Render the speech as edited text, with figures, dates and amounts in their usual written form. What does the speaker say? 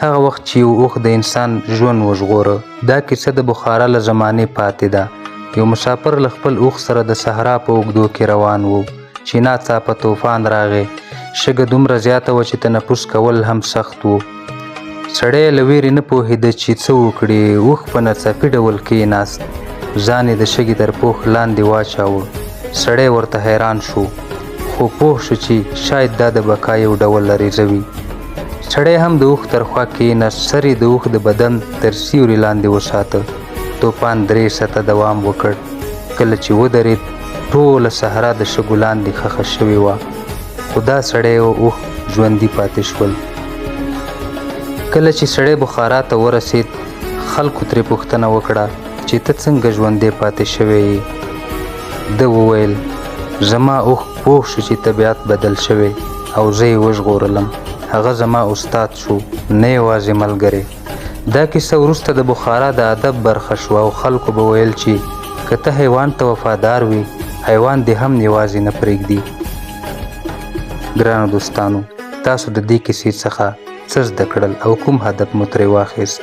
هغه وخت چې یو اوښ د انسان ژوند وژغوره. دا کیسه د بخارا له زمانې پاتې ده. یو مسافر له خپل اوښ سره د صحرا په اوږدو کې روان و چې ناڅاپه طوفان راغی. شګه دومره زیاته وه چې تنفس کول هم سخت و. سړی له ویرې نه پوهېده چې څه وکړي. اوښ په ناڅاپي ډول کېناست، ځان یې د شګې تر پوښ لاندې واچاوه. سړی ورته حیران شو، خو پوه شو چې شاید دا د بقا یو ډول عریضه وي. سړی هم د اوښ تر خوا کېناست، سر یې د اوښ د بدن تر سیوري لاندې وساته. طوفان 3 ساعته دوام وکړ. کله چې ودرېد، ټوله صحرا د شګو لاندې ښخه شوې وه، خو دا سړی او اوښ ژوندي پاتې شول. کله چې سړی بخارا ته ورسېد، خلکو ترې پوښتنه وکړه چې ته څنګه ژوندی پاتې شوی یې؟ ده وویل زما اوښ پوه شو چې طبیعت بدل شوی او زه یې وژغورلم. هغه زما استاد شو، نه یوازې ملګری. دا کیسه وروسته د بخارا د ادب برخه شوه او خلکو به ویل چې که ته حیوان ته وفادار وي، حیوان دې هم یوازې نه پرېږدي. ګرانو دوستانو، تاسو د دې کیسې څخه څه زده کړل او کوم هدف مو ترې واخیست؟